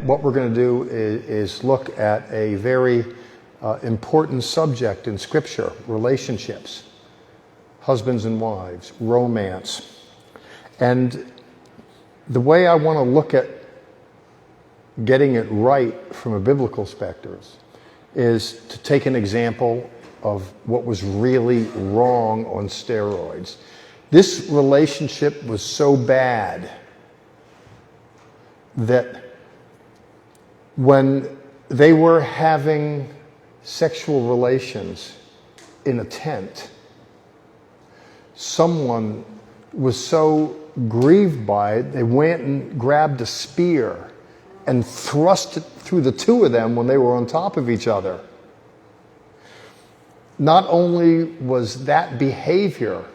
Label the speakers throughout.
Speaker 1: What we're going to do is look at a very important subject in Scripture: relationships, husbands and wives, romance. And the way I want to look at getting it right from a biblical perspective is to take an example of what was really wrong on steroids. This relationship was so bad that when they were having sexual relations in a tent, someone was so grieved by it, they went and grabbed a spear and thrust it through the two of them when they were on top of each other. Not only was that behavior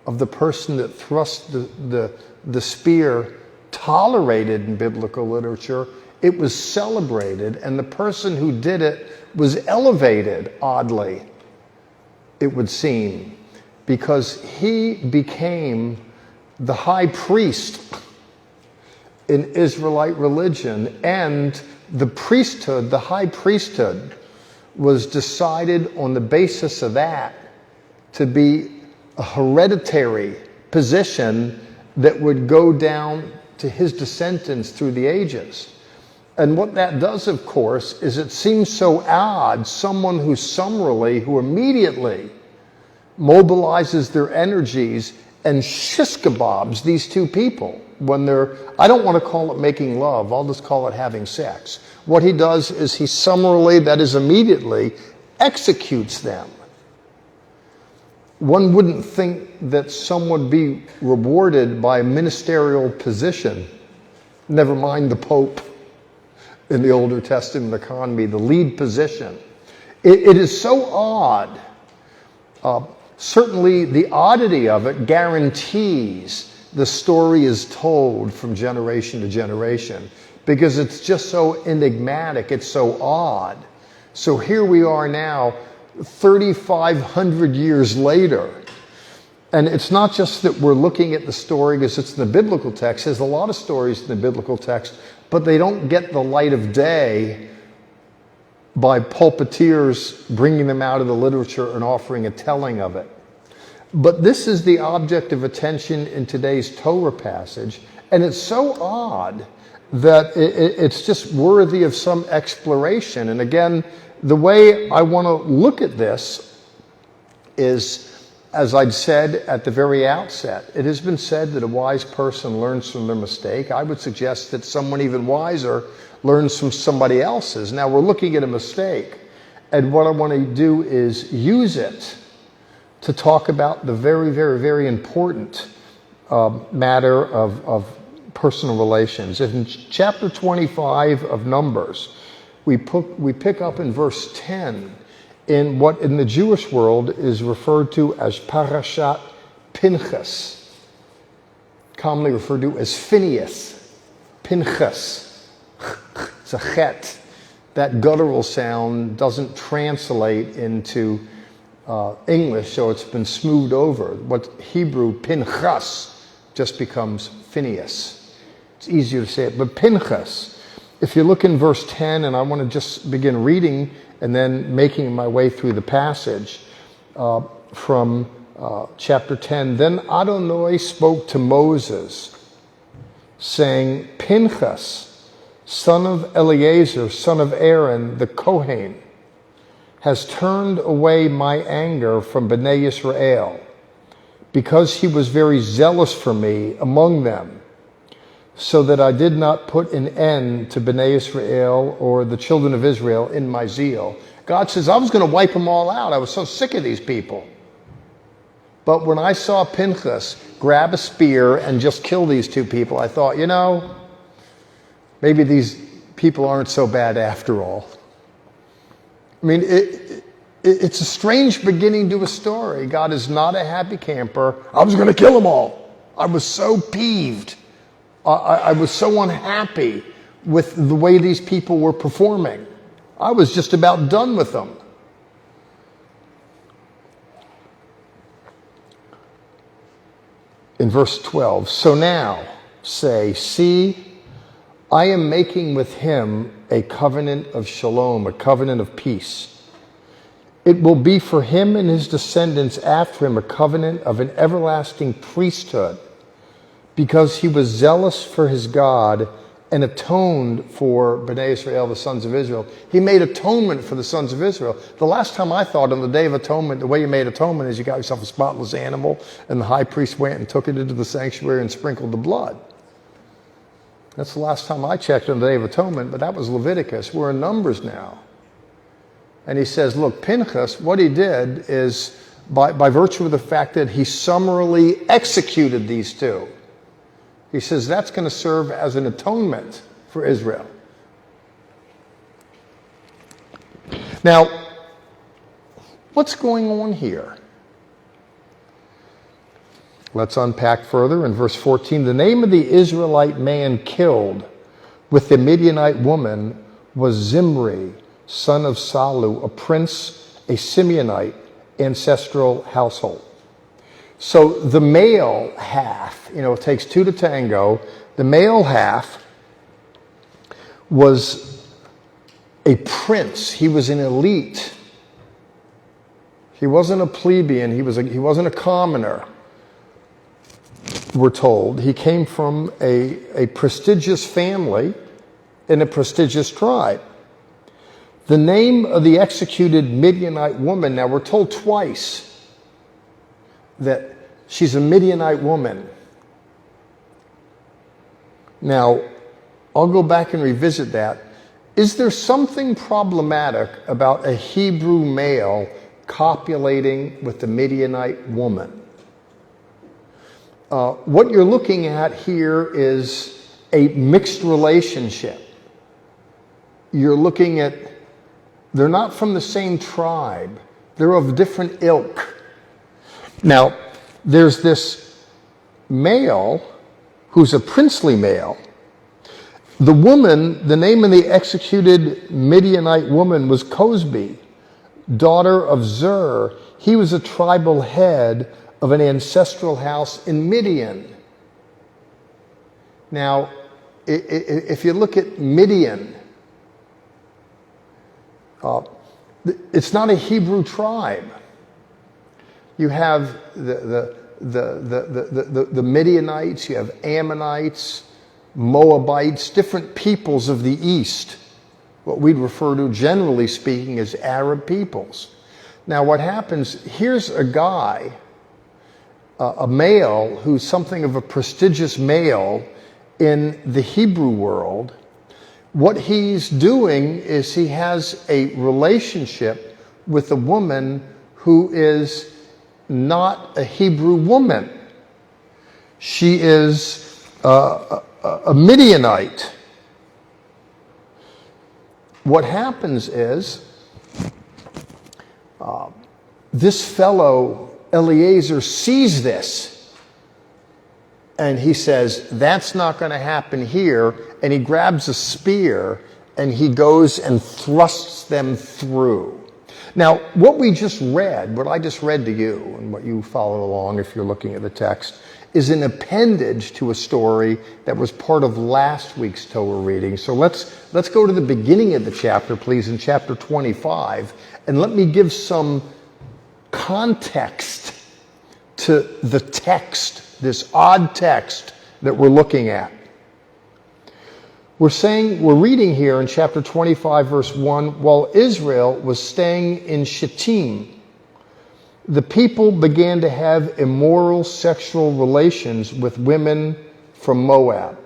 Speaker 1: of the person that thrust the spear tolerated in biblical literature, it was celebrated, and the person who did it was elevated, oddly, it would seem, because he became the high priest in Israelite religion, and the priesthood, the high priesthood, was decided on the basis of that to be a hereditary position that would go down to his descendants through the ages. And what that does, of course, is it seems so odd, someone who immediately mobilizes their energies and shish kebabs these two people when I don't want to call it making love, I'll just call it having sex. What he does is he summarily, that is immediately, executes them. One wouldn't think that someone would be rewarded by a ministerial position, never mind the Pope in the Older Testament economy, the lead position. It is so odd. Certainly the oddity of it guarantees the story is told from generation to generation, because it's just so enigmatic, it's so odd. So here we are now, 3,500 years later, and it's not just that we're looking at the story because it's in the biblical text. There's a lot of stories in the biblical text, but they don't get the light of day by pulpiteers bringing them out of the literature and offering a telling of it. But this is the object of attention in today's Torah passage, and it's so odd that it's just worthy of some exploration. And again, the way I want to look at this is, as I'd said at the very outset, it has been said that a wise person learns from their mistake. I would suggest that someone even wiser learns from somebody else's. Now, we're looking at a mistake, and what I want to do is use it to talk about the very, very, very important matter of personal relations. In chapter 25 of Numbers, we pick up in verse 10 in what in the Jewish world is referred to as Parashat Pinchas, commonly referred to as Phineas. Pinchas. It's a chet. That guttural sound doesn't translate into English, so it's been smoothed over. What Hebrew Pinchas just becomes Phineas. It's easier to say it, but Pinchas. If you look in verse 10, and I want to just begin reading and then making my way through the passage from chapter 10. Then Adonai spoke to Moses, saying, Pinchas, son of Eleazar, son of Aaron, the Kohen, has turned away my anger from Bnei Israel, because he was very zealous for me among them, so that I did not put an end to Bnei Israel or the children of Israel in my zeal. God says, I was going to wipe them all out. I was so sick of these people. But when I saw Pinchas grab a spear and just kill these two people, I thought, maybe these people aren't so bad after all. I mean, it's a strange beginning to a story. God is not a happy camper. I was going to kill them all. I was so peeved. I was so unhappy with the way these people were performing. I was just about done with them. In verse 12, so now say, see, I am making with him a covenant of shalom, a covenant of peace. It will be for him and his descendants after him a covenant of an everlasting priesthood, because he was zealous for his God and atoned for Bnei Israel, the sons of Israel. He made atonement for the sons of Israel. The last time I thought on the Day of Atonement, the way you made atonement is you got yourself a spotless animal, and the high priest went and took it into the sanctuary and sprinkled the blood. That's the last time I checked on the Day of Atonement, but that was Leviticus. We're in Numbers now. And he says, look, Pinchas, what he did is, by virtue of the fact that he summarily executed these two, he says that's going to serve as an atonement for Israel. Now, what's going on here? Let's unpack further. In verse 14, the name of the Israelite man killed with the Midianite woman was Zimri, son of Salu, a prince, a Simeonite, ancestral household. So the male half, it takes two to tango. The male half was a prince. He was an elite. He wasn't a plebeian. He wasn't a commoner, we're told. He came from a prestigious family in a prestigious tribe. The name of the executed Midianite woman, now we're told twice that she's a Midianite woman. Now, I'll go back and revisit that. Is there something problematic about a Hebrew male copulating with the Midianite woman? What you're looking at here is a mixed relationship. You're looking at, they're not from the same tribe. They're of different ilk. Now, there's this male who's a princely male. The woman, the name of the executed Midianite woman was Cosbi, daughter of Zur. He was a tribal head of an ancestral house in Midian. Now, if you look at Midian, it's not a Hebrew tribe. You have the Midianites, you have Ammonites, Moabites, different peoples of the East, what we'd refer to, generally speaking, as Arab peoples. Now what happens, here's a guy, a male, who's something of a prestigious male in the Hebrew world. What he's doing is he has a relationship with a woman who is not a Hebrew woman. She is a Midianite. What happens is this fellow Eliezer sees this and he says, that's not going to happen here, and he grabs a spear and he goes and thrusts them through. Now, what we just read, what I just read to you, and what you follow along if you're looking at the text, is an appendage to a story that was part of last week's Torah reading. So let's go to the beginning of the chapter, please, in chapter 25, and let me give some context to the text, this odd text that we're looking at. We're reading here in chapter 25, verse 1, while Israel was staying in Shittim, the people began to have immoral sexual relations with women from Moab.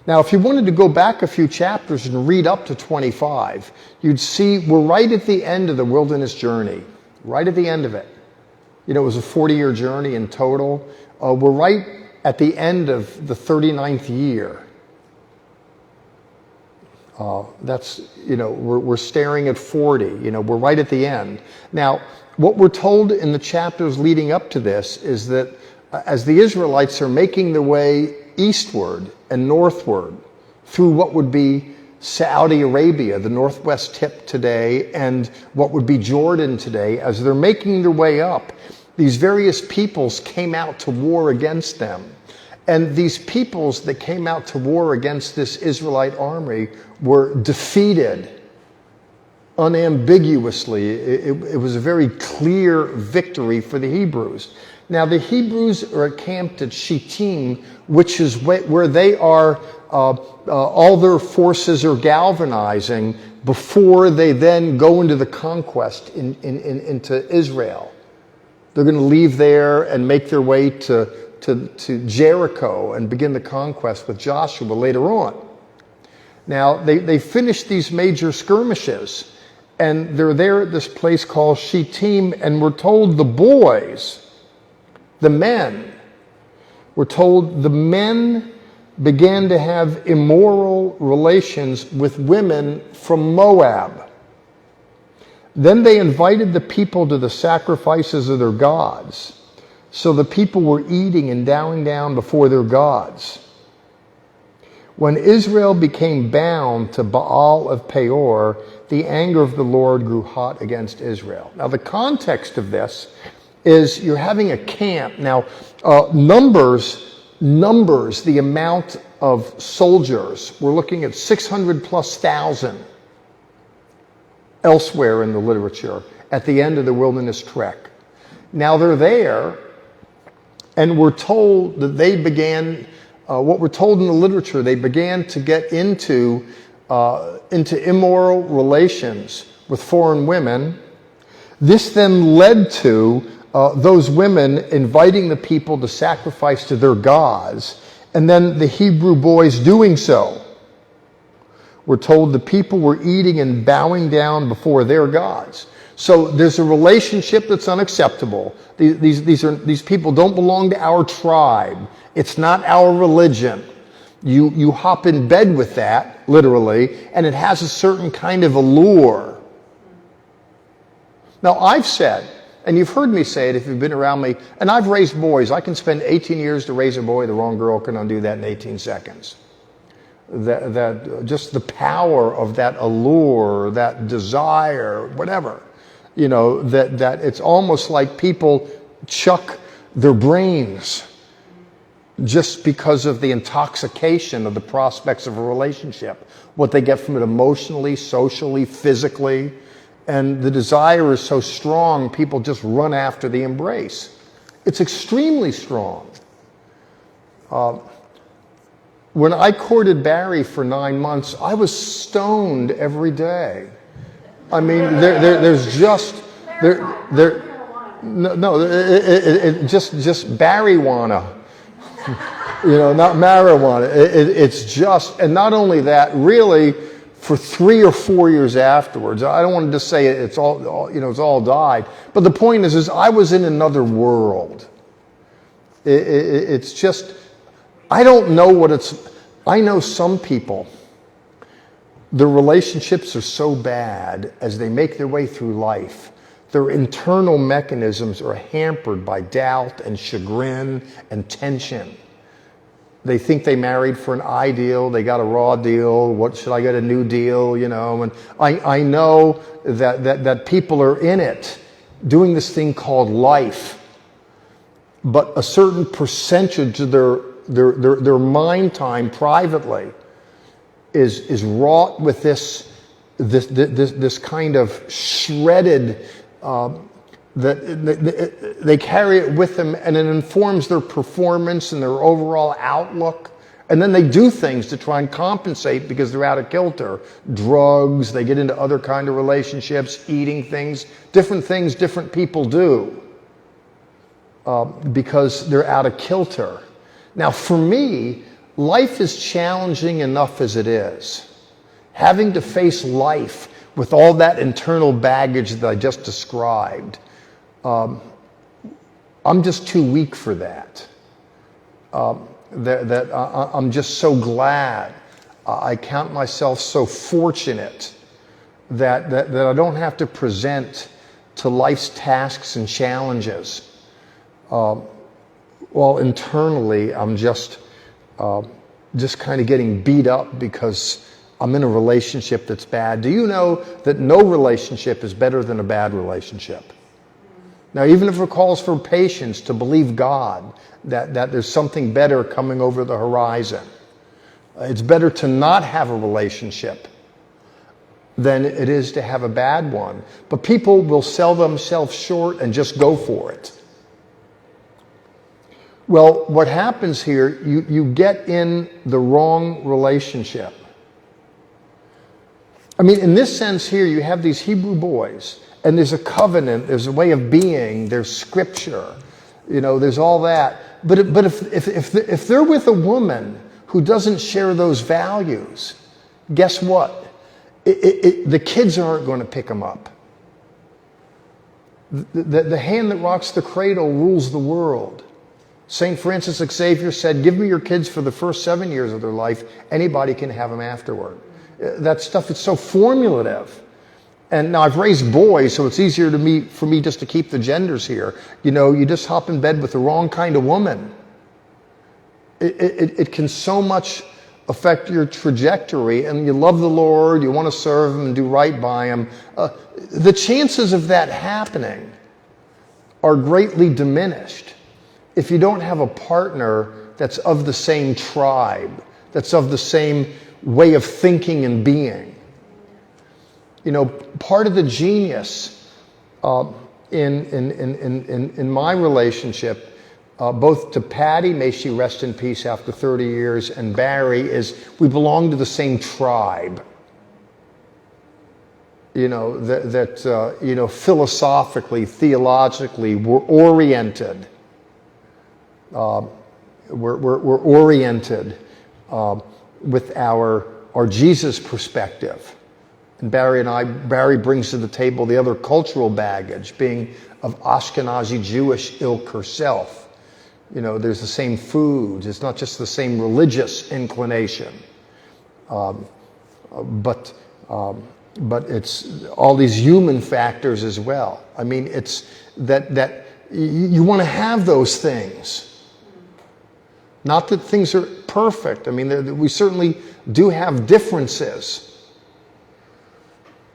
Speaker 1: Now, if you wanted to go back a few chapters and read up to 25, you'd see we're right at the end of the wilderness journey, right at the end of it. It was a 40-year journey in total. We're right at the end of the 39th year. We're staring at 40. We're right at the end. Now, what we're told in the chapters leading up to this is that as the Israelites are making their way eastward and northward through what would be Saudi Arabia, the northwest tip today, and what would be Jordan today, as they're making their way up, these various peoples came out to war against them. And these peoples that came out to war against this Israelite army were defeated unambiguously. It was a very clear victory for the Hebrews. Now, the Hebrews are camped at Shittim, which is where they are, all their forces are galvanizing before they then go into the conquest into Israel. They're going to leave there and make their way to Jericho and begin the conquest with Joshua later on. Now, they finished these major skirmishes, and they're there at this place called Shittim, and we're told the boys, the men, we're told the men began to have immoral relations with women from Moab. Then they invited the people to the sacrifices of their gods. So the people were eating and bowing down before their gods. When Israel became bound to Baal of Peor, the anger of the Lord grew hot against Israel. Now, the context of this is you're having a camp. Now, numbers the amount of soldiers. We're looking at 600 plus thousand elsewhere in the literature at the end of the wilderness trek. Now they're there, and we're told that they began, what we're told in the literature, they began to get into immoral relations with foreign women. This then led to those women inviting the people to sacrifice to their gods, and then the Hebrew boys doing so. We're told the people were eating and bowing down before their gods. So there's a relationship that's unacceptable. These people don't belong to our tribe. It's not our religion. You hop in bed with that, literally, and it has a certain kind of allure. Now, I've said, and you've heard me say it if you've been around me, and I've raised boys. I can spend 18 years to raise a boy. The wrong girl can undo that in 18 seconds. That just the power of that allure, that desire, whatever, that it's almost like people chuck their brains just because of the intoxication of the prospects of a relationship, what they get from it emotionally, socially, physically, and the desire is so strong, people just run after the embrace. It's extremely strong. When I courted Barry for 9 months, I was stoned every day. I mean, there's just just Barry-wana, not marijuana. It's just, and not only that, really, for 3 or 4 years afterwards, I don't want to just say it's all died, but the point is I was in another world. It's just, I don't know what it's. I know some people, their relationships are so bad as they make their way through life, their internal mechanisms are hampered by doubt and chagrin and tension. They think they married for an ideal, they got a raw deal, what should I get a new deal, and I know that people are in it doing this thing called life, but a certain percentage of their mind time privately is wrought with this kind of shredded that they carry it with them, and it informs their performance and their overall outlook. And then they do things to try and compensate because they're out of kilter. Drugs, they get into other kind of relationships, eating things different people do because they're out of kilter. Now, for me, life is challenging enough as it is. Having to face life with all that internal baggage that I just described, I'm just too weak for that. I'm just so glad. I count myself so fortunate that I don't have to present to life's tasks and challenges. Well, internally, I'm just kind of getting beat up because I'm in a relationship that's bad. Do you know that no relationship is better than a bad relationship? Now, even if it calls for patience to believe God, that there's something better coming over the horizon, it's better to not have a relationship than it is to have a bad one. But people will sell themselves short and just go for it. Well, what happens here, you get in the wrong relationship. I mean, in this sense here, you have these Hebrew boys, and there's a covenant, there's a way of being, there's scripture, there's all that. But if they're with a woman who doesn't share those values, guess what? The kids aren't going to pick them up. The hand that rocks the cradle rules the world. St. Francis Xavier said, give me your kids for the first 7 years of their life. Anybody can have them afterward. That stuff is so formulative. And now I've raised boys, so it's easier for me just to keep the genders here. You just hop in bed with the wrong kind of woman. It can so much affect your trajectory, and you love the Lord, you want to serve Him and do right by Him. The chances of that happening are greatly diminished if you don't have a partner that's of the same tribe, that's of the same way of thinking and being. Part of the genius in my relationship, both to Patty, may she rest in peace after 30 years, and Barry, is we belong to the same tribe. Philosophically, theologically, we're oriented. We're oriented with our Jesus perspective. And Barry brings to the table the other cultural baggage, being of Ashkenazi Jewish ilk herself. There's the same foods. It's not just the same religious inclination, but it's all these human factors as well. I mean, it's that you want to have those things. Not that things are perfect. I mean, we certainly do have differences.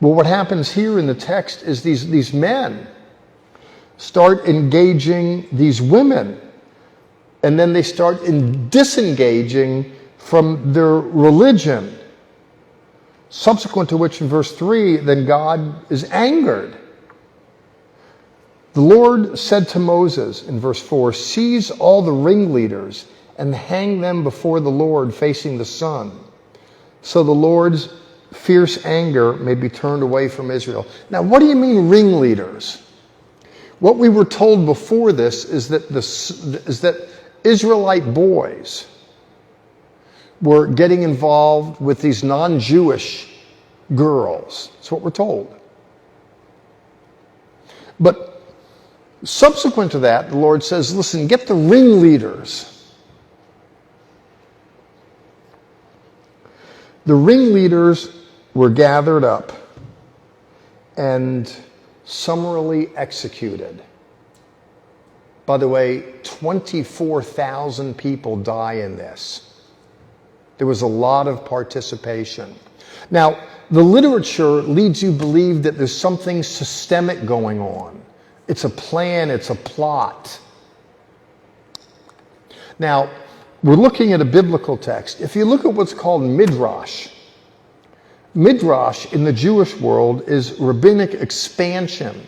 Speaker 1: Well, what happens here in the text is these men start engaging these women, and then they start disengaging from their religion. Subsequent to which, in verse 3, then God is angered. The Lord said to Moses, in verse 4, seize all the ringleaders and hang them before the Lord facing the sun, so the Lord's fierce anger may be turned away from Israel. Now, what do you mean ringleaders? What we were told before this is that Israelite boys were getting involved with these non-Jewish girls. That's what we're told. But subsequent to that, the Lord says, listen, get the ringleaders. The ringleaders were gathered up and summarily executed. By the way, 24,000 people die in this. There was a lot of participation. Now, the literature leads you to believe that there's something systemic going on. It's a plan, it's a plot. Now, we're looking at a biblical text. If you look at what's called Midrash, Midrash in the Jewish world is rabbinic expansion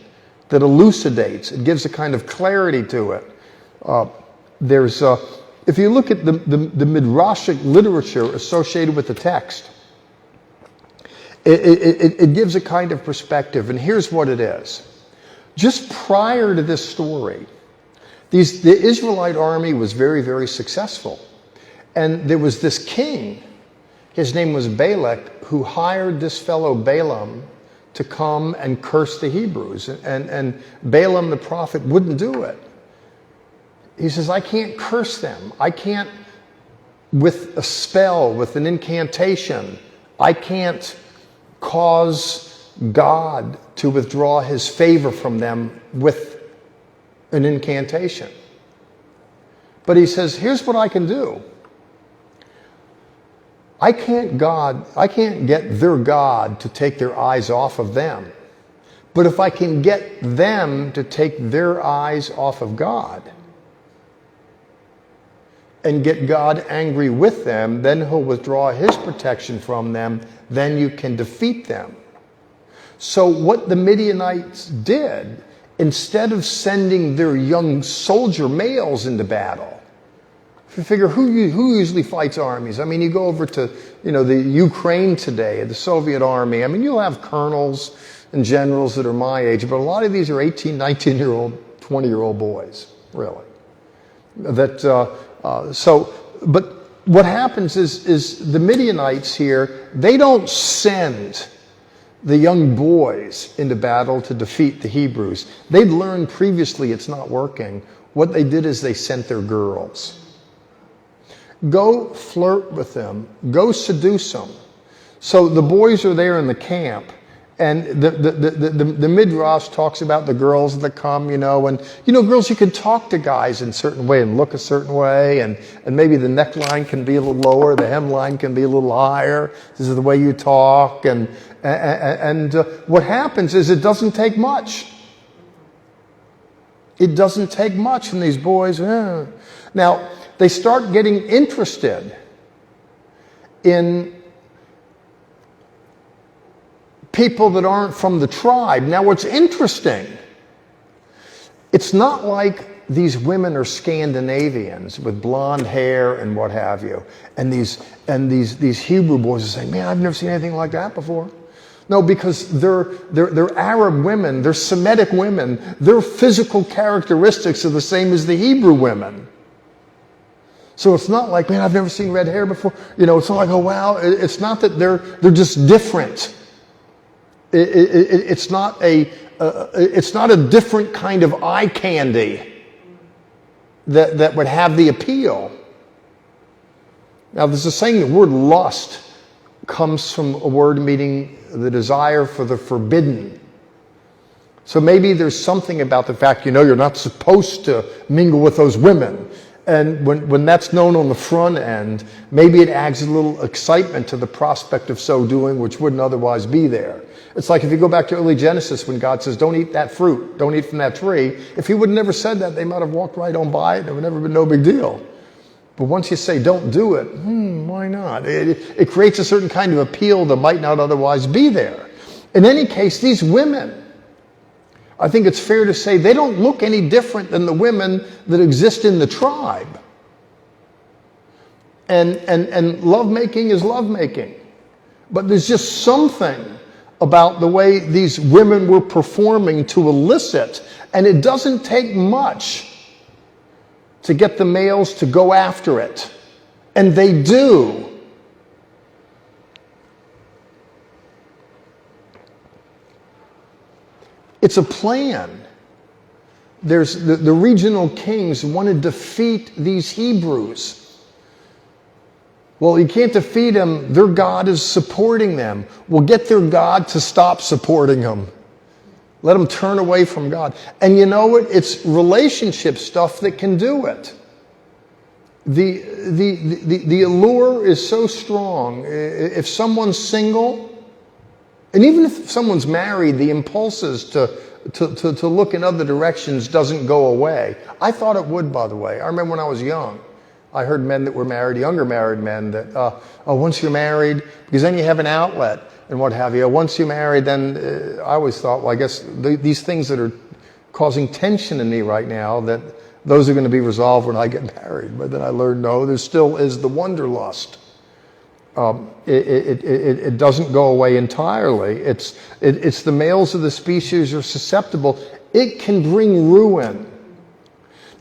Speaker 1: that elucidates. It gives a kind of clarity to it. If you look at the Midrashic literature associated with the text, it gives a kind of perspective. And here's what it is. Just prior to this story, the Israelite army was very, very successful. And there was this king, his name was Balak, who hired this fellow Balaam to come and curse the Hebrews. And Balaam the prophet wouldn't do it. He says, I can't curse them. I can't, with a spell, with an incantation, I can't cause God to withdraw His favor from them with an incantation. But he says, here's what I can do. I can't get their God to take their eyes off of them. But if I can get them to take their eyes off of God and get God angry with them, then he'll withdraw his protection from them. Then you can defeat them. So what the Midianites did, instead of sending their young soldier males into battle, if you figure who usually fights armies? I mean, you go over to, the Ukraine today, the Soviet army. I mean, you'll have colonels and generals that are my age, but a lot of these are 18, 19-year-old, 20-year-old boys, really. But what happens is the Midianites here, they don't send the young boys into battle to defeat the Hebrews. They'd learned previously it's not working. What they did is they sent their girls. Go flirt with them. Go seduce them. So the boys are there in the camp, and the Midrash talks about the girls that come, and girls, you can talk to guys in a certain way and look a certain way, and maybe the neckline can be a little lower, the hemline can be a little higher. This is the way you talk, and what happens is it doesn't take much. It doesn't take much, and these boys, Now, they start getting interested in people that aren't from the tribe. Now, what's interesting, it's not like these women are Scandinavians with blonde hair and what have you, and these Hebrew boys are saying, "Man, I've never seen anything like that before." No, because they're Arab women, they're Semitic women, their physical characteristics are the same as the Hebrew women. So it's not like, "Man, I've never seen red hair before." It's not like, "Oh wow." It's not that they're just different. It's not a different kind of eye candy that would have the appeal. Now, there's a saying, the word lust comes from a word meaning the desire for the forbidden. So maybe there's something about the fact, you're not supposed to mingle with those women. And when that's known on the front end, maybe it adds a little excitement to the prospect of so doing, which wouldn't otherwise be there. It's like if you go back to early Genesis when God says, "Don't eat that fruit, don't eat from that tree." If he would have never said that, they might have walked right on by it. It would never been no big deal. But once you say, "Don't do it," why not? It creates a certain kind of appeal that might not otherwise be there. In any case, these women, I think it's fair to say, they don't look any different than the women that exist in the tribe. And lovemaking is lovemaking. But there's just something about the way these women were performing to elicit, and it doesn't take much to get the males to go after it. And they do. It's a plan. There's the regional kings want to defeat these Hebrews. Well, you can't defeat them. Their God is supporting them. Well, get their God to stop supporting them. Let them turn away from God. And you know what? It's relationship stuff that can do it. The allure is so strong. If someone's single, and even if someone's married, the impulses to look in other directions doesn't go away. I thought it would, by the way. I remember when I was young, I heard men that were married, younger married men, that, once you're married, because then you have an outlet and what have you. Once you're married, then I always thought, well, I guess these things that are causing tension in me right now, that those are going to be resolved when I get married. But then I learned, no, there still is the wanderlust. It doesn't go away entirely. It's the males of the species are susceptible. It can bring ruin.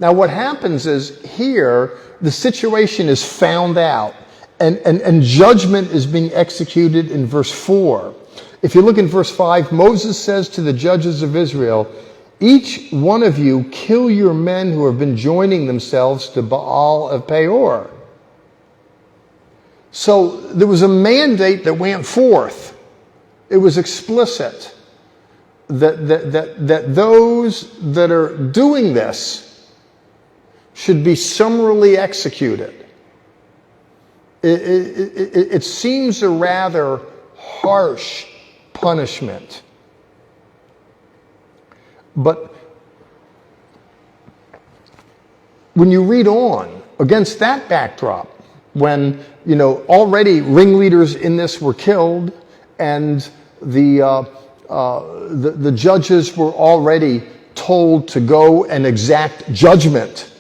Speaker 1: Now what happens is here, the situation is found out, and judgment is being executed in verse 4. If you look in verse 5, Moses says to the judges of Israel, "Each one of you kill your men who have been joining themselves to Baal of Peor." So there was a mandate that went forth. It was explicit that those that are doing this should be summarily executed. It seems a rather harsh punishment. But when you read on, against that backdrop, when, already ringleaders in this were killed, and the judges were already told to go and exact judgment.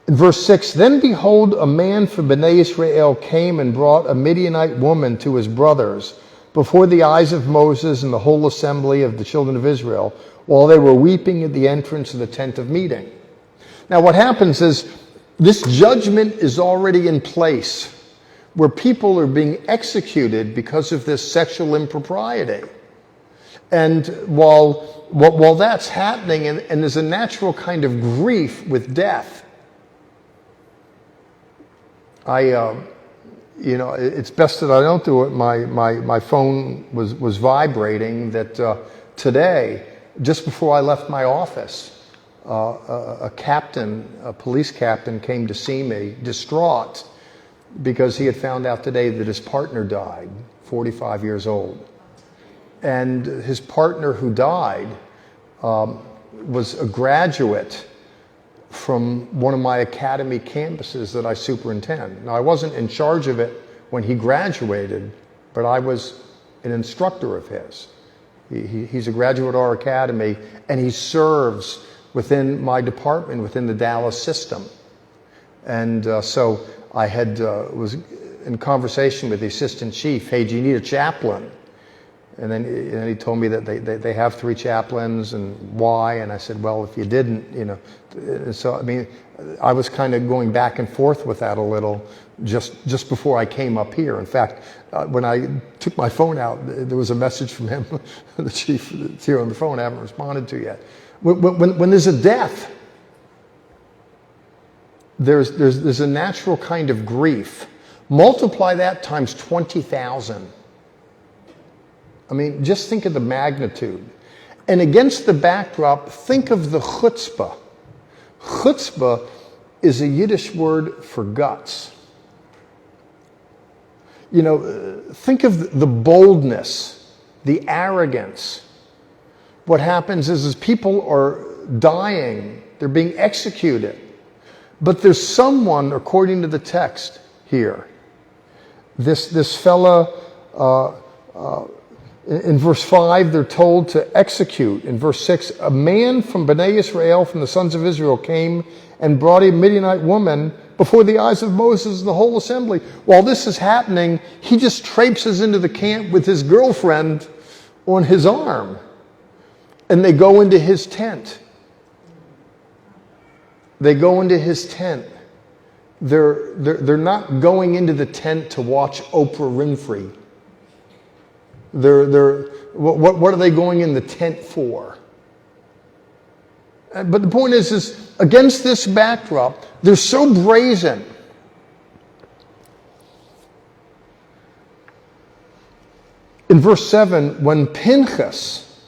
Speaker 1: In verse 6, then behold, a man from Bnei Israel came and brought a Midianite woman to his brothers before the eyes of Moses and the whole assembly of the children of Israel, while they were weeping at the entrance of the tent of meeting. Now what happens is, this judgment is already in place, where people are being executed because of this sexual impropriety. And while that's happening, and there's a natural kind of grief with death, it's best that I don't do it. My phone was vibrating that today, just before I left my office, a police captain came to see me, distraught, because he had found out today that his partner died, 45 years old. And his partner who died was a graduate from one of my academy campuses that I superintend. Now, I wasn't in charge of it when he graduated, but I was an instructor of his. He's a graduate of our academy, and he serves within my department, within the Dallas system. And so I was in conversation with the assistant chief. Hey, do you need a chaplain? And then he told me that they have 3 chaplains, and why? And I said, well, if you didn't, So, I was kind of going back and forth with that a little just before I came up here. In fact, when I took my phone out, there was a message from him, the chief that's here on the phone, I haven't responded to yet. When there's a death, there's a natural kind of grief. Multiply that times 20,000. Just think of the magnitude. And against the backdrop, think of the chutzpah. Chutzpah is a Yiddish word for guts. Think of the boldness, the arrogance. What happens is people are dying, they're being executed. But there's someone, according to the text here, this fella, in verse 5, they're told to execute. In verse 6, a man from Bnei Israel, from the sons of Israel, came and brought a Midianite woman before the eyes of Moses and the whole assembly. While this is happening, he just traipses into the camp with his girlfriend on his arm. And they go into his tent. They go into his tent. They're not going into the tent to watch Oprah Winfrey. What are they going in the tent for? But the point is against this backdrop, they're so brazen. In verse 7, when Pinchas,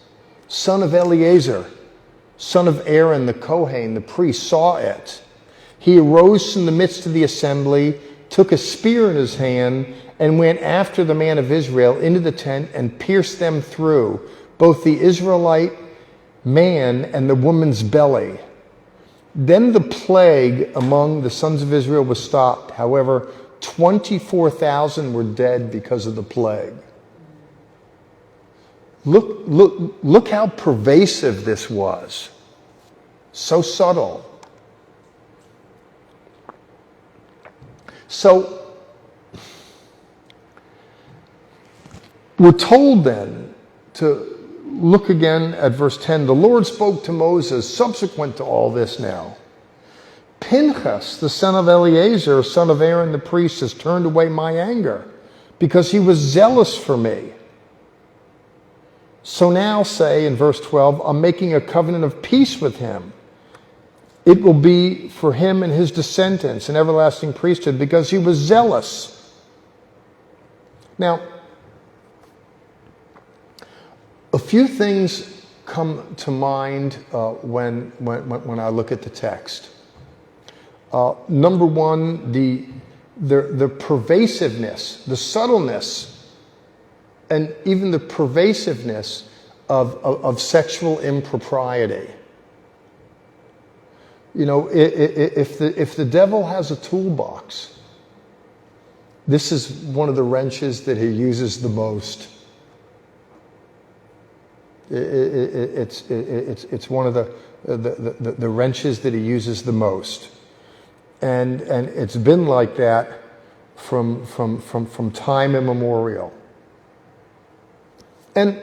Speaker 1: son of Eleazar, son of Aaron the Kohen, the priest, saw it, he arose from the midst of the assembly, took a spear in his hand, and went after the man of Israel into the tent and pierced them through, both the Israelite man and the woman's belly. Then the plague among the sons of Israel was stopped. However, 24,000 were dead because of the plague. Look how pervasive this was. So subtle. So, we're told then to look again at verse 10. The Lord spoke to Moses subsequent to all this now. Pinchas, the son of Eleazar, son of Aaron the priest, has turned away my anger because he was zealous for me. So now say in verse 12, I'm making a covenant of peace with him. It will be for him and his descendants an everlasting priesthood because he was zealous. Now, a few things come to mind when I look at the text. Number one, the pervasiveness, the subtleness, and even the pervasiveness of sexual impropriety. You know, if the devil has a toolbox, this is one of the wrenches that he uses the most. It's one of the wrenches that he uses the most, and it's been like that from time immemorial. And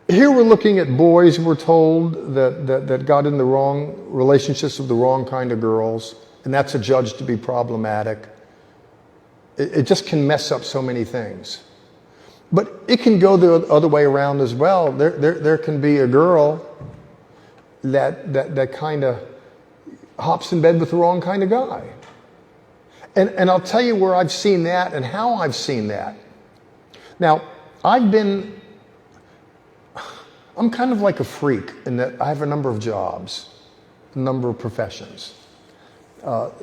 Speaker 1: here we're looking at boys, we're told, that got in the wrong relationships with the wrong kind of girls, and that's adjudged to be problematic. It just can mess up so many things. But it can go the other way around as well. There can be a girl that kind of hops in bed with the wrong kind of guy. And I'll tell you where I've seen that and how I've seen that. Now, I'm kind of like a freak in that I have a number of jobs, a number of professions,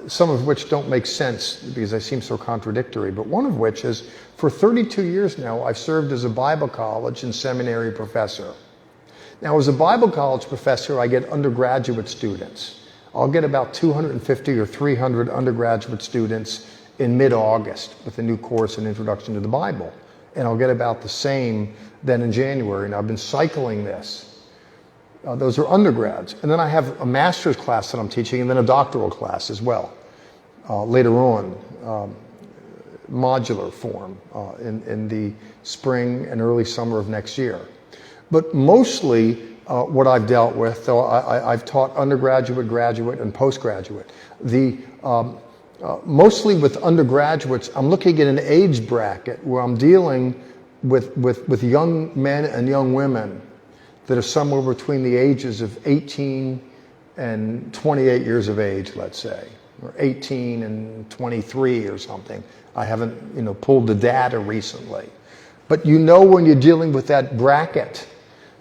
Speaker 1: some of which don't make sense because they seem so contradictory, but one of which is for 32 years now, I've served as a Bible college and seminary professor. Now, as a Bible college professor, I get undergraduate students. I'll get about 250 or 300 undergraduate students in mid-August with a new course, an Introduction to the Bible. And I'll get about the same then in January. And I've been cycling this. Those are undergrads. And then I have a master's class that I'm teaching and then a doctoral class as well. Later on, modular form in the spring and early summer of next year. But mostly what I've dealt with, though I've taught undergraduate, graduate, and postgraduate. Mostly with undergraduates, I'm looking at an age bracket where I'm dealing with young men and young women that are somewhere between the ages of 18 and 28 years of age, let's say, or 18 and 23 or something. I haven't, pulled the data recently. But when you're dealing with that bracket,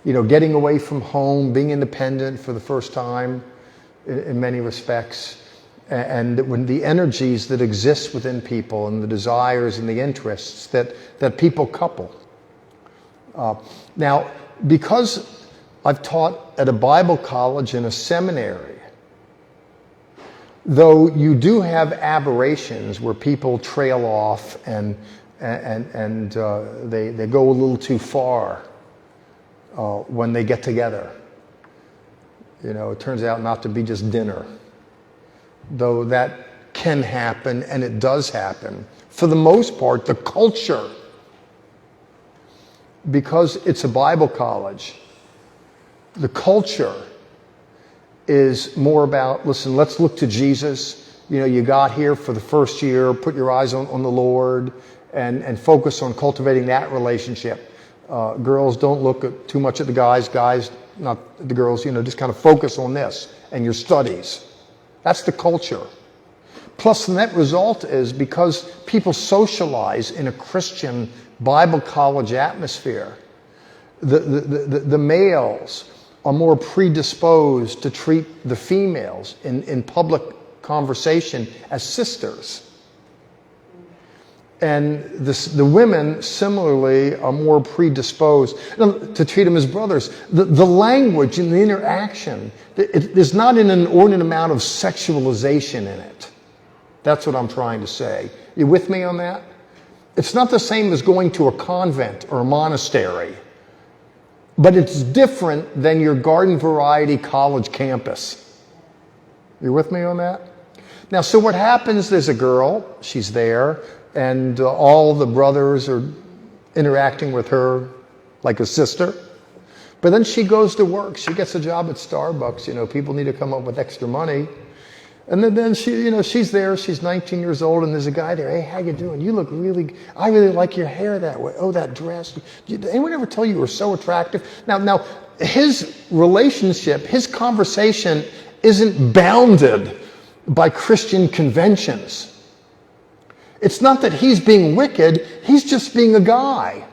Speaker 1: getting away from home, being independent for the first time in many respects, and when the energies that exist within people and the desires and the interests that people couple. Now, because I've taught at a Bible college and a seminary, though you do have aberrations where people trail off and they go a little too far when they get together. It turns out not to be just dinner, though that can happen and it does happen. For the most part, the culture, because it's a Bible college, the culture is more about, listen, let's look to Jesus. You got here for the first year, put your eyes on the Lord and focus on cultivating that relationship. Girls, don't look too much at the guys. Guys, not the girls, just kind of focus on this and your studies. That's the culture. Plus, the net result is because people socialize in a Christian Bible college atmosphere, the males are more predisposed to treat the females in public conversation as sisters. And the women, similarly, are more predisposed to treat them as brothers. The language and the interaction, there's not an inordinate amount of sexualization in it. That's what I'm trying to say. You with me on that? It's not the same as going to a convent or a monastery, but it's different than your garden variety college campus. You with me on that? Now, so what happens, there's a girl, she's there, and all the brothers are interacting with her like a sister. But then she goes to work. She gets a job at Starbucks. People need to come up with extra money. And then she, she's there. She's 19 years old, and there's a guy there. Hey, how you doing? You look I really like your hair that way. Oh, that dress. Did anyone ever tell you were so attractive? Now, his relationship, his conversation isn't bounded by Christian conventions. It's not that he's being wicked, he's just being a guy.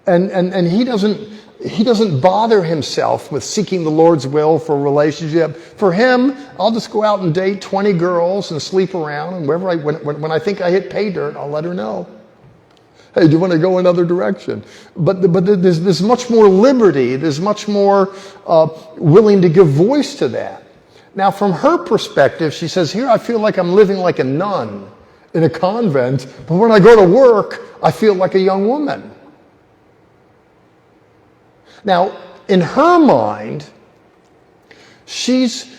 Speaker 1: And he doesn't bother himself with seeking the Lord's will for a relationship. For him, I'll just go out and date 20 girls and sleep around, and when I think I hit pay dirt, I'll let her know. Hey, do you want to go another direction? But there's much more liberty. There's much more willing to give voice to that. Now, from her perspective, she says, here I feel like I'm living like a nun in a convent, but when I go to work, I feel like a young woman. Now, in her mind, she's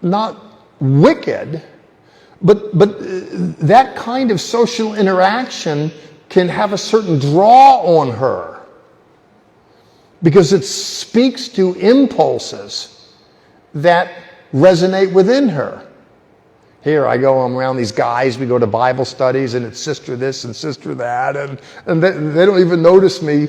Speaker 1: not wicked, but that kind of social interaction can have a certain draw on her because it speaks to impulses that resonate within her. Here I go, I'm around these guys, we go to Bible studies, and it's sister this and sister that, and they don't even notice me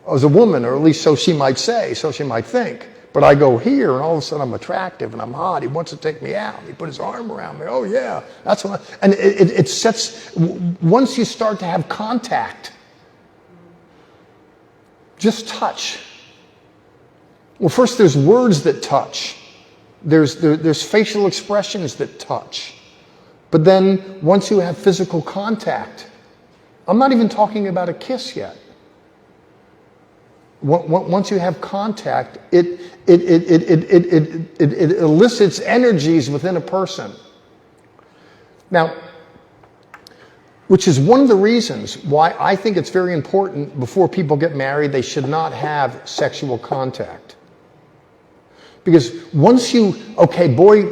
Speaker 1: as a woman, or at least so she might say, so she might think. But I go here, and all of a sudden I'm attractive, and I'm hot. He wants to take me out. He put his arm around me. Oh, yeah, that's what and it sets, once you start to have contact, just touch. Well, first there's words that touch. There's facial expressions that touch. But then once you have physical contact, I'm not even talking about a kiss yet. Once you have contact, it elicits energies within a person. Now, which is one of the reasons why I think it's very important before people get married, they should not have sexual contact. Because once you, okay, boy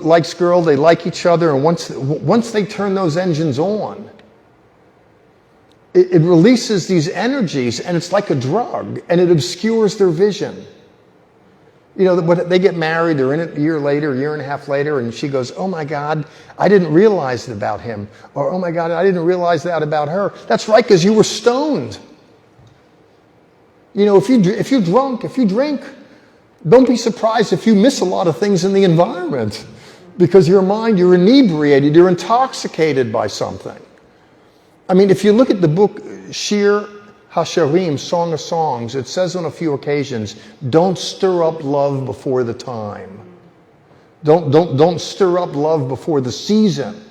Speaker 1: likes girl, they like each other, and once they turn those engines on, it releases these energies, and it's like a drug, and it obscures their vision. You know, when they get married, they're in it a year later, a year and a half later, and she goes, oh my God, I didn't realize it about him. Or, oh my God, I didn't realize that about her. That's right, because you were stoned. You know, if you're drunk, if you drink, don't be surprised if you miss a lot of things in the environment. Because your mind, you're inebriated, you're intoxicated by something. I mean, if you look at the book Shir HaShirim, Song of Songs, it says on a few occasions, don't stir up love before the time. Don't stir up love before the season.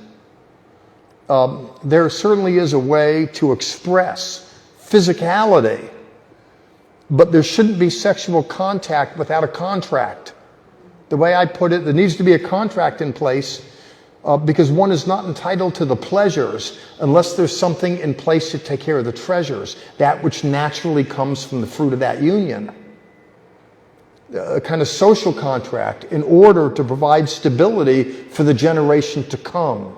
Speaker 1: There certainly is a way to express physicality, but there shouldn't be sexual contact without a contract. The way I put it, there needs to be a contract in place because one is not entitled to the pleasures unless there's something in place to take care of the treasures, that which naturally comes from the fruit of that union. A kind of social contract in order to provide stability for the generation to come.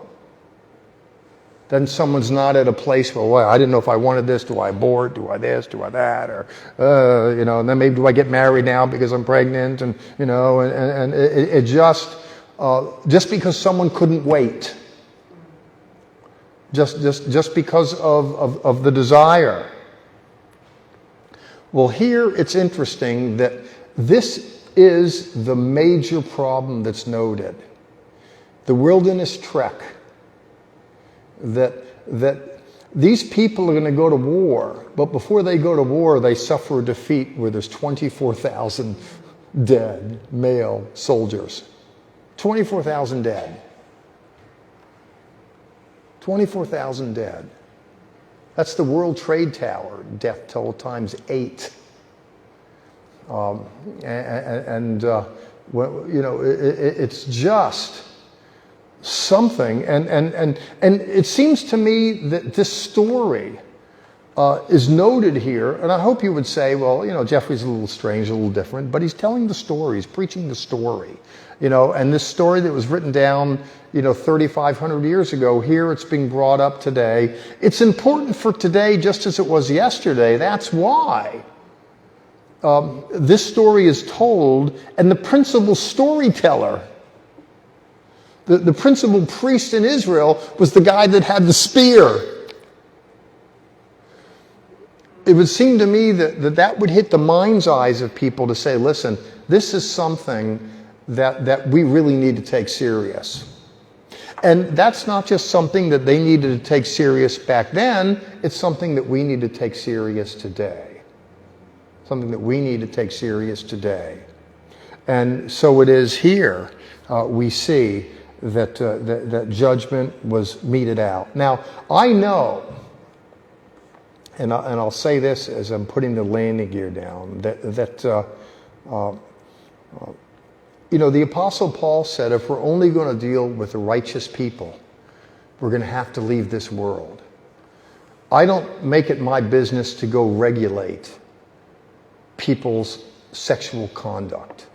Speaker 1: Then someone's not at a place where, well, I didn't know if I wanted this, do I abort, do I this, do I that, or, you know, and then maybe do I get married now because I'm pregnant, and, you know, and it just because someone couldn't wait, just because of the desire. Well, here it's interesting that this is the major problem that's noted. The wilderness trek. That these people are going to go to war, but before they go to war, they suffer a defeat where there's 24,000 dead male soldiers. 24,000 dead. 24,000 dead. That's the World Trade Tower, death toll times 8. You know, it's just something, and it seems to me that this story is noted here, and I hope you would say, well, you know, Jeffrey's a little strange, a little different, but he's telling the story, he's preaching the story, you know, and this story that was written down, you know, 3,500 years ago, here it's being brought up today. It's important for today just as it was yesterday. That's why this story is told, and the principal storyteller, the principal priest in Israel, was the guy that had the spear. It would seem to me that would hit the mind's eyes of people to say, listen, this is something that we really need to take serious. And that's not just something that they needed to take serious back then, it's something that we need to take serious today. Something that we need to take serious today. And so it is here we see that judgment was meted out. Now, I know and I'll say this as I'm putting the landing gear down, the Apostle Paul said, if we're only going to deal with the righteous people, we're going to have to leave this world. I don't make it my business to go regulate people's sexual conduct.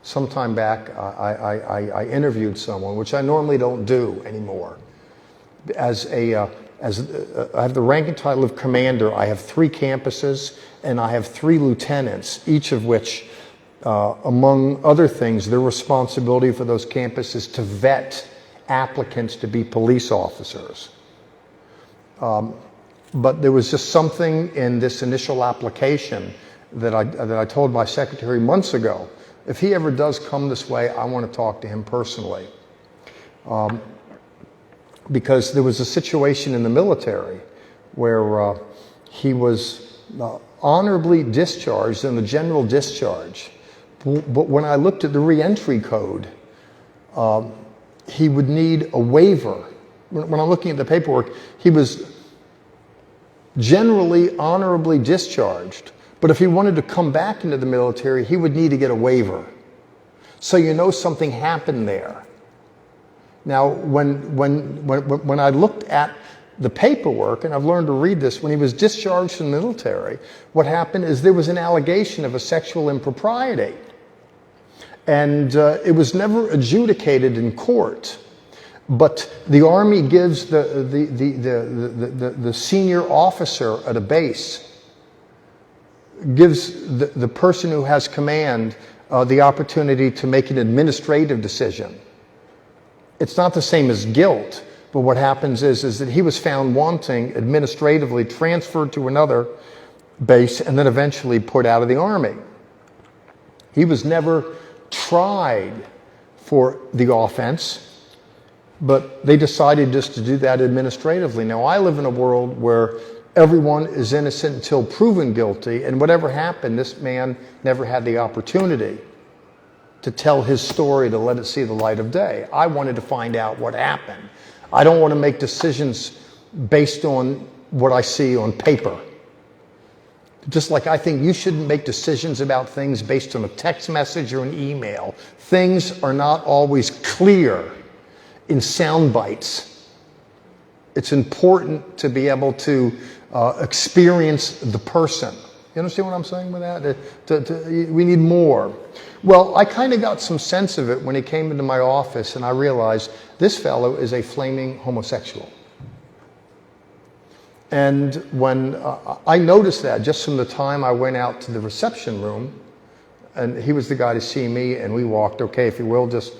Speaker 1: Sometime back, I interviewed someone, which I normally don't do anymore. I have the rank and title of commander. I have 3 campuses, and I have 3 lieutenants, each of which, among other things, their responsibility for those campuses to vet applicants to be police officers. But there was just something in this initial application that I told my secretary months ago. If he ever does come this way, I want to talk to him personally. Because there was a situation in the military where he was honorably discharged in the general discharge. But when I looked at the reentry code, he would need a waiver. When I'm looking at the paperwork, he was generally honorably discharged. But if he wanted to come back into the military, he would need to get a waiver. So you know something happened there. Now, when I looked at the paperwork, and I've learned to read this, when he was discharged from the military, what happened is there was an allegation of a sexual impropriety. And it was never adjudicated in court. But the Army gives the senior officer at a base, gives the person who has command the opportunity to make an administrative decision. It's not the same as guilt, but what happens is that he was found wanting, administratively transferred to another base, and then eventually put out of the Army. He was never tried for the offense, but they decided just to do that administratively. Now, I live in a world where everyone is innocent until proven guilty, and whatever happened, this man never had the opportunity to tell his story, to let it see the light of day. I wanted to find out what happened. I don't want to make decisions based on what I see on paper. Just like I think you shouldn't make decisions about things based on a text message or an email. Things are not always clear in sound bites. It's important to be able to experience the person. You understand what I'm saying with that? We need more. Well, I kind of got some sense of it when he came into my office, and I realized this fellow is a flaming homosexual. And when I noticed that just from the time I went out to the reception room, and he was the guy to see me, and we walked, okay, if you will, just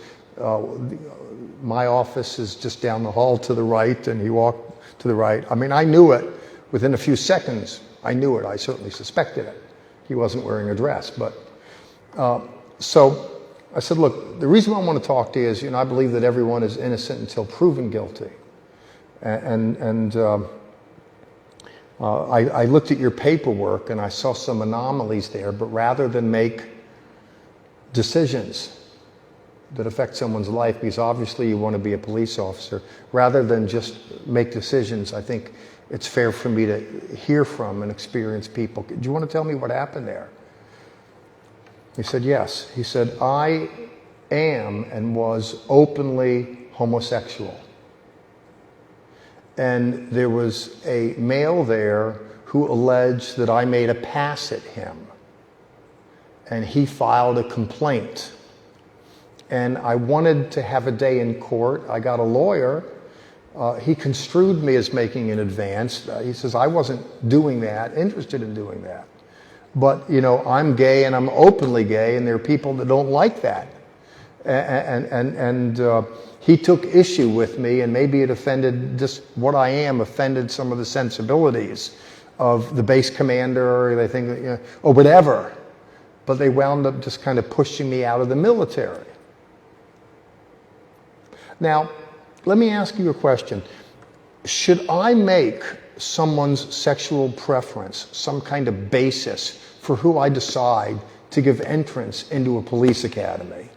Speaker 1: my office is just down the hall to the right, and he walked to the right. I mean, I knew it within a few seconds. I knew it. I certainly suspected it. He wasn't wearing a dress. But so I said, look, the reason I want to talk to you is, I believe that everyone is innocent until proven guilty. I looked at your paperwork and I saw some anomalies there, but rather than make decisions that affect someone's life, because obviously you want to be a police officer, rather than just make decisions, I think it's fair for me to hear from and experience people. Do you want to tell me what happened there? He said, yes. He said, I am and was openly homosexual. And there was a male there who alleged that I made a pass at him. And he filed a complaint. And I wanted to have a day in court. I got a lawyer. He construed me as making an advance. He says, I wasn't doing that, interested in doing that. But, I'm gay and I'm openly gay, and there are people that don't like that. And he took issue with me, and maybe it offended, just what I am, offended some of the sensibilities of the base commander, or they think, or whatever. But they wound up just kind of pushing me out of the military. Now, let me ask you a question. Should I make someone's sexual preference some kind of basis for who I decide to give entrance into a police academy?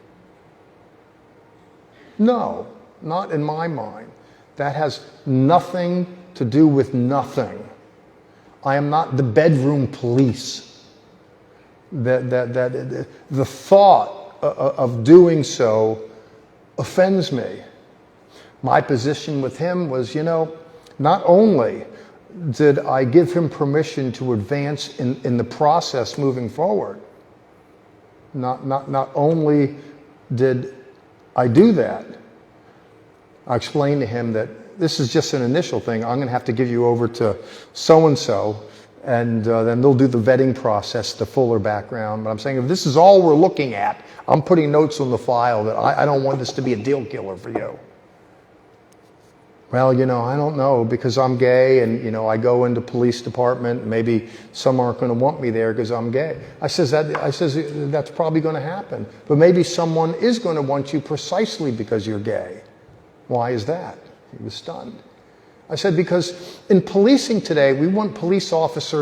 Speaker 1: No, not in my mind. That has nothing to do with nothing. I am not the bedroom police. The thought of doing so offends me. My position with him was, not only did I give him permission to advance in the process moving forward, not only did I do that, I explained to him that this is just an initial thing. I'm going to have to give you over to so-and-so, and then they'll do the vetting process, the fuller background. But I'm saying if this is all we're looking at, I'm putting notes on the file that I don't want this to be a deal killer for you. Well, I don't know, because I'm gay, and, I go into police department, and maybe some aren't going to want me there because I'm gay. I says that's probably going to happen. But maybe someone is going to want you precisely because you're gay. Why is that? He was stunned. I said, because in policing today, we want police departments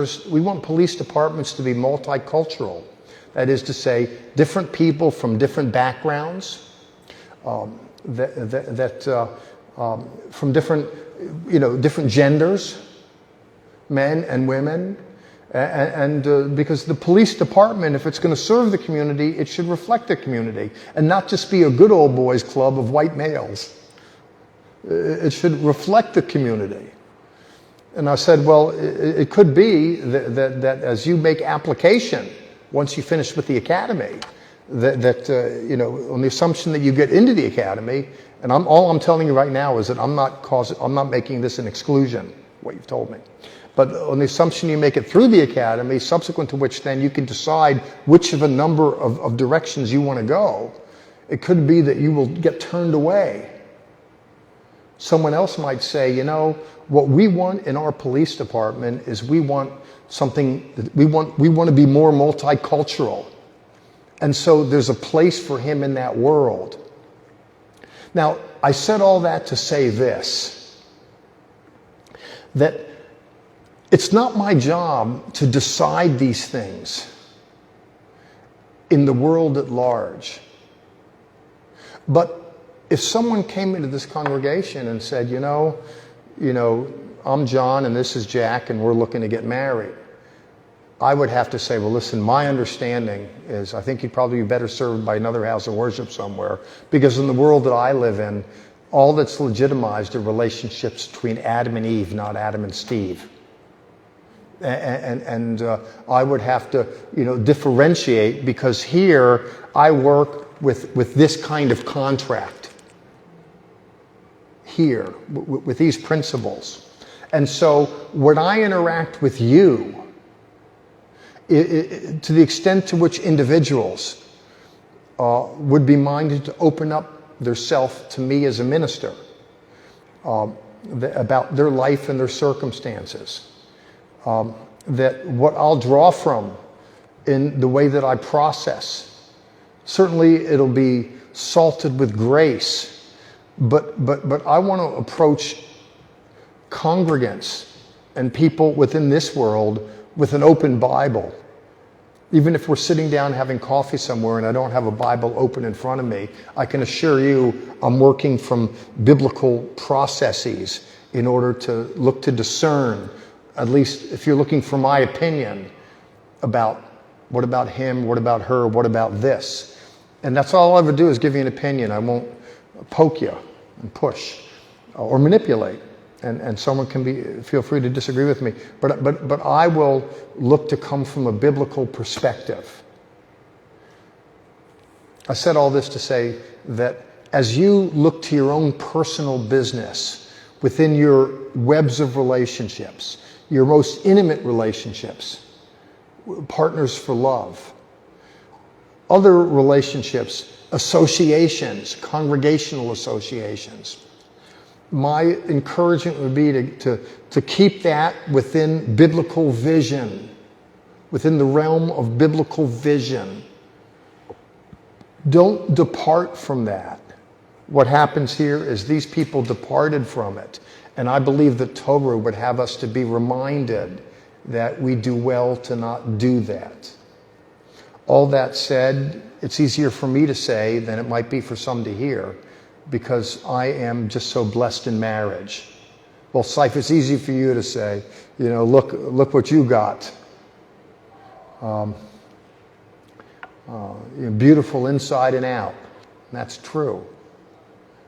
Speaker 1: to be multicultural. That is to say, different people from different backgrounds, from different, different genders, men and women. And because the police department, if it's going to serve the community, it should reflect the community and not just be a good old boys club of white males. It should reflect the community. And I said, well, it could be that as you make application, once you finish with the academy, on the assumption that you get into the academy, and all I'm telling you right now is that I'm not making this an exclusion, what you've told me. But on the assumption you make it through the academy, subsequent to which then you can decide which of a number of directions you want to go, it could be that you will get turned away. Someone else might say, what we want in our police department is we want we want to be more multicultural. And so there's a place for him in that world. Now, I said all that to say this, that it's not my job to decide these things in the world at large. But if someone came into this congregation and said, I'm John and this is Jack and we're looking to get married, I would have to say, well, listen, my understanding is I think you'd probably be better served by another house of worship somewhere, because in the world that I live in, all that's legitimized are relationships between Adam and Eve, not Adam and Steve. And I would have to, differentiate, because here I work with this kind of contract. Here, with these principles. And so when I interact with you, to the extent to which individuals would be minded to open up their self to me as a minister, about their life and their circumstances, that what I'll draw from in the way that I process, certainly it'll be salted with grace. But I want to approach congregants and people within this world with an open Bible. Even if we're sitting down having coffee somewhere and I don't have a Bible open in front of me, I can assure you I'm working from biblical processes in order to look to discern, at least if you're looking for my opinion, about what about him, what about her, what about this. And that's all I'll ever do is give you an opinion. I won't poke you and push or manipulate, and someone can feel free to disagree with me, but I will look to come from a biblical perspective. I said all this to say that as you look to your own personal business within your webs of relationships, your most intimate relationships, partners for love, other relationships, associations, congregational associations, my encouragement would be to keep that within biblical vision, within the realm of biblical vision. Don't depart from that. What happens here is these people departed from it. And I believe that Torah would have us to be reminded that we do well to not do that. All that said, it's easier for me to say than it might be for some to hear, because I am just so blessed in marriage Well, Seif, it's easy for you to say, look what you got. Beautiful inside and out. And that's true.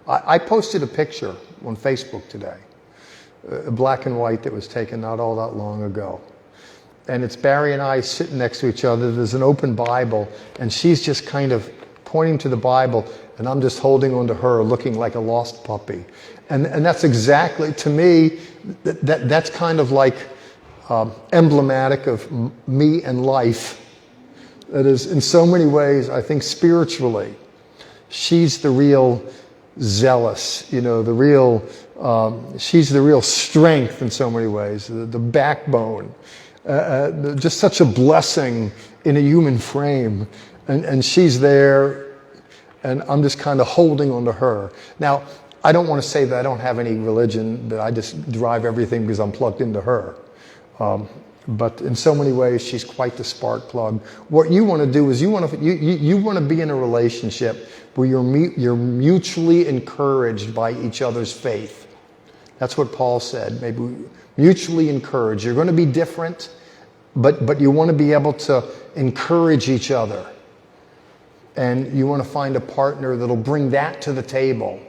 Speaker 1: I posted a picture on Facebook today, black and white, that was taken not all that long ago. And it's Barry and I sitting next to each other. There's an open Bible, and she's just kind of pointing to the Bible, and I'm just holding on to her, looking like a lost puppy. And that's exactly, to me, that's kind of like emblematic of me and life. That is, in so many ways, I think spiritually, she's the real zealous, she's the real strength in so many ways, the backbone. Just such a blessing in a human frame. And she's there, and I'm just kind of holding on to her. Now, I don't want to say that I don't have any religion, that I just drive everything because I'm plugged into her. But in so many ways, she's quite the spark plug. What you want to do is you want to be in a relationship where you're mutually encouraged by each other's faith. That's what Paul said. Maybe mutually encouraged. You're going to be different, but you want to be able to encourage each other. And you want to find a partner that'll bring that to the table.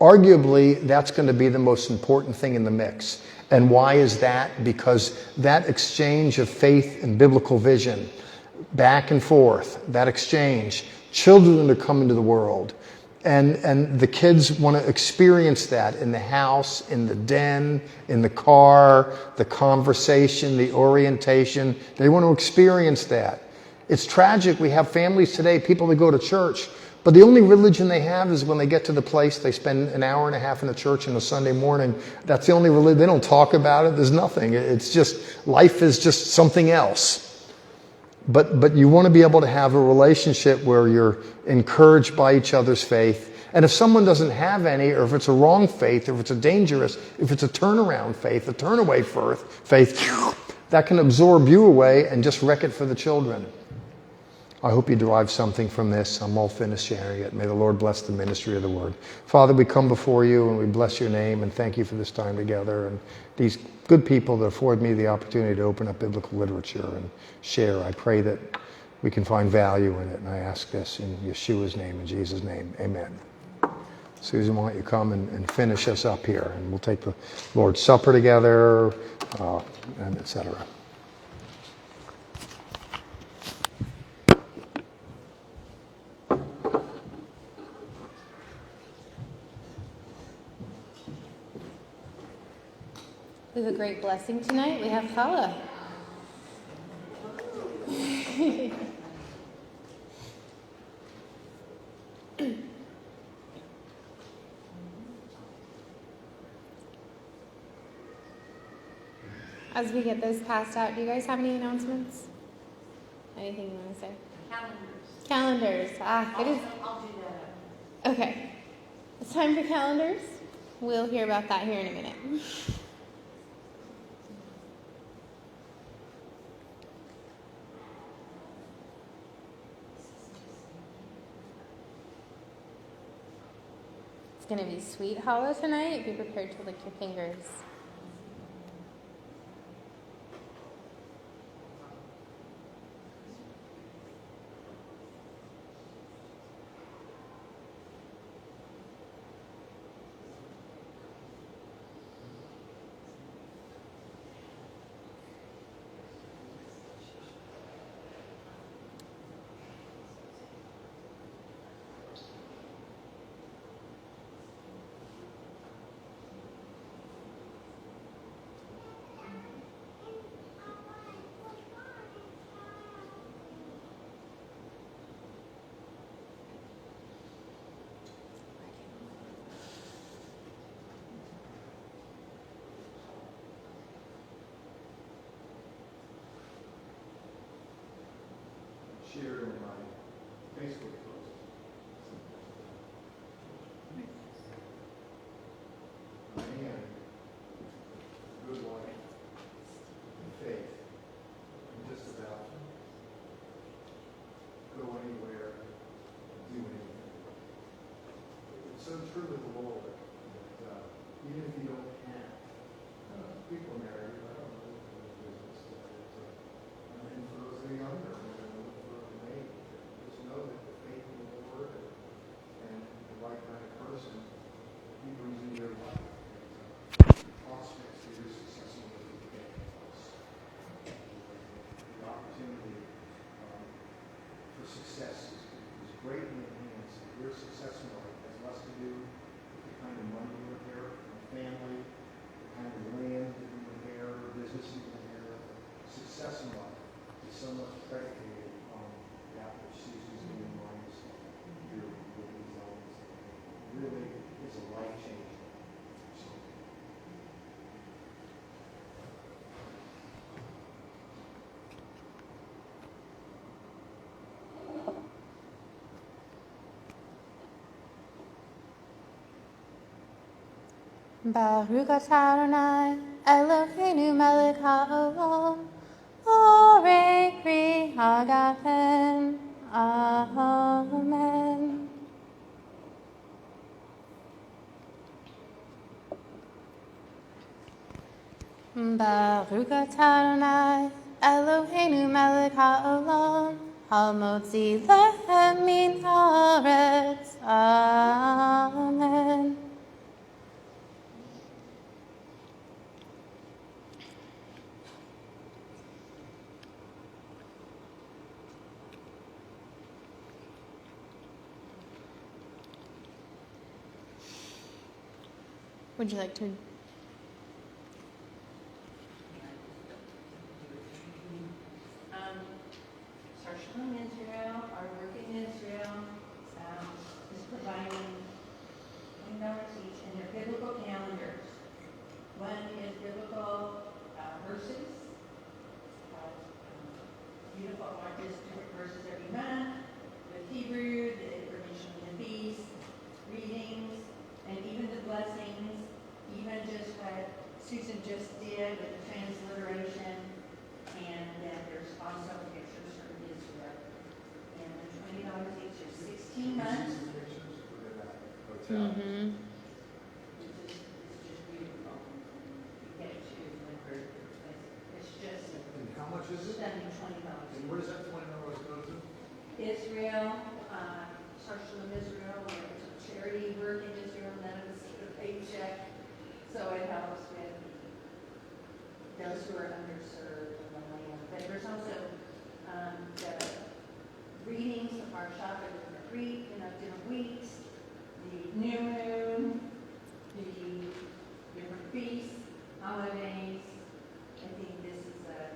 Speaker 1: Arguably, that's going to be the most important thing in the mix. And why is that? Because that exchange of faith and biblical vision, back and forth, that exchange, children are coming to the world. And the kids want to experience that in the house, in the den, in the car, the conversation, the orientation. They want to experience that. It's tragic. We have families today, people that go to church, but the only religion they have is when they get to the place, they spend an hour and a half in the church on a Sunday morning. That's the only religion. They don't talk about it. There's nothing. It's just, life is just something else. But you want to be able to have a relationship where you're encouraged by each other's faith. And if someone doesn't have any, or if it's a wrong faith, or if it's a dangerous, if it's a turnaround faith, a turnaway faith, that can absorb you away and just wreck it for the children. I hope you derive something from this. I'm all finished sharing it. May the Lord bless the ministry of the word. Father, we come before you and we bless your name and thank you for this time together and these good people that afford me the opportunity to open up biblical literature and share. I pray that we can find value in it, and I ask this in Yeshua's name, in Jesus' name. Amen. Susan, why don't you come and finish us up here, and we'll take the Lord's Supper together, and et cetera.
Speaker 2: We have a great blessing tonight. We have challah. As we get this passed out, do you guys have any announcements? Anything you want to say? Calendars. It is.
Speaker 3: I'll do that.
Speaker 2: Okay. It's time for calendars. We'll hear about that here in a minute. It's going to be sweet challah tonight. Be prepared to lick your fingers.
Speaker 1: Shared on my Facebook post. A man, good wife, and faith, and just about go anywhere, do anything. It's so true with the Lord that even if you don't have business you can have, success in life is so much predicated on that which Susan's doing minus your results. It really is a life changer. So,
Speaker 2: Baruch atah Adonai Eloheinu melech haolam Orei pri hagafen. Amen. Baruch atah Adonai Eloheinu melech haolam Hamotzi lechem min haaretz. Amen. Would you like to?
Speaker 3: Sar Shalom Israel, our work in Israel, is providing $20 each in their biblical calendars. One is biblical verses, beautiful artists, different verses every month, with Hebrew, the information of the feast, readings, and even the blessings, even just what Susan just did with the transliteration, and then there's also pictures from Israel. And the $20 each is 16 months.
Speaker 2: Mm-hmm.
Speaker 3: It's just beautiful. You get to it's just
Speaker 1: and how much is it?
Speaker 3: stunning $20.
Speaker 1: And where does that $20 go to?
Speaker 3: Israel, Sar Shalom Israel, where it's a charity work in Israel, none of us get a paycheck. So it helps with those who are underserved in the land. But there's also the readings of our Shabbat in the week, different weeks, the new moon, the different feasts, holidays. I think this is a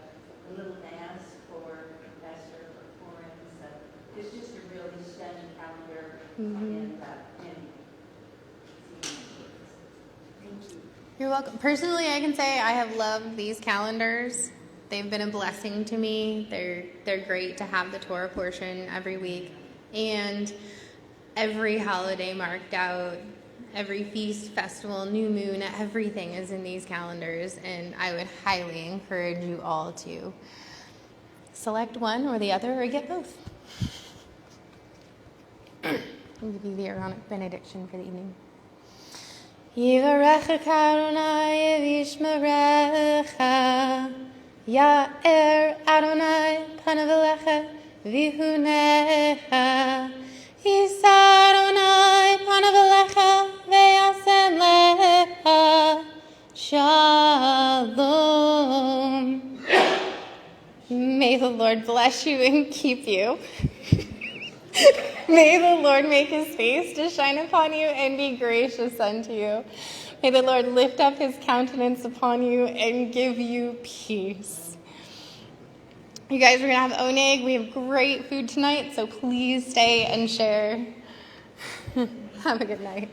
Speaker 3: little mass for Esther, for Purim. So it's just a really stunning calendar. And thank you.
Speaker 2: You're welcome. Personally, I can say I have loved these calendars. They've been a blessing to me. They're great to have the Torah portion every week. And every holiday marked out, every feast, festival, new moon, everything is in these calendars. And I would highly encourage you all to select one or the other or get both. I'll give you the Aaronic benediction for the evening. Yivarecha Adonai v'yishmerecha, Ya'er Adonai panav elecha v'yihunecha, Yisa Adonai panav elecha v'yasem lecha shalom. May the Lord bless you and keep you. May the Lord make his face to shine upon you and be gracious unto you. May the Lord lift up his countenance upon you and give you peace. You guys, we're going to have oneg. We have great food tonight, so please stay and share. Have a good night.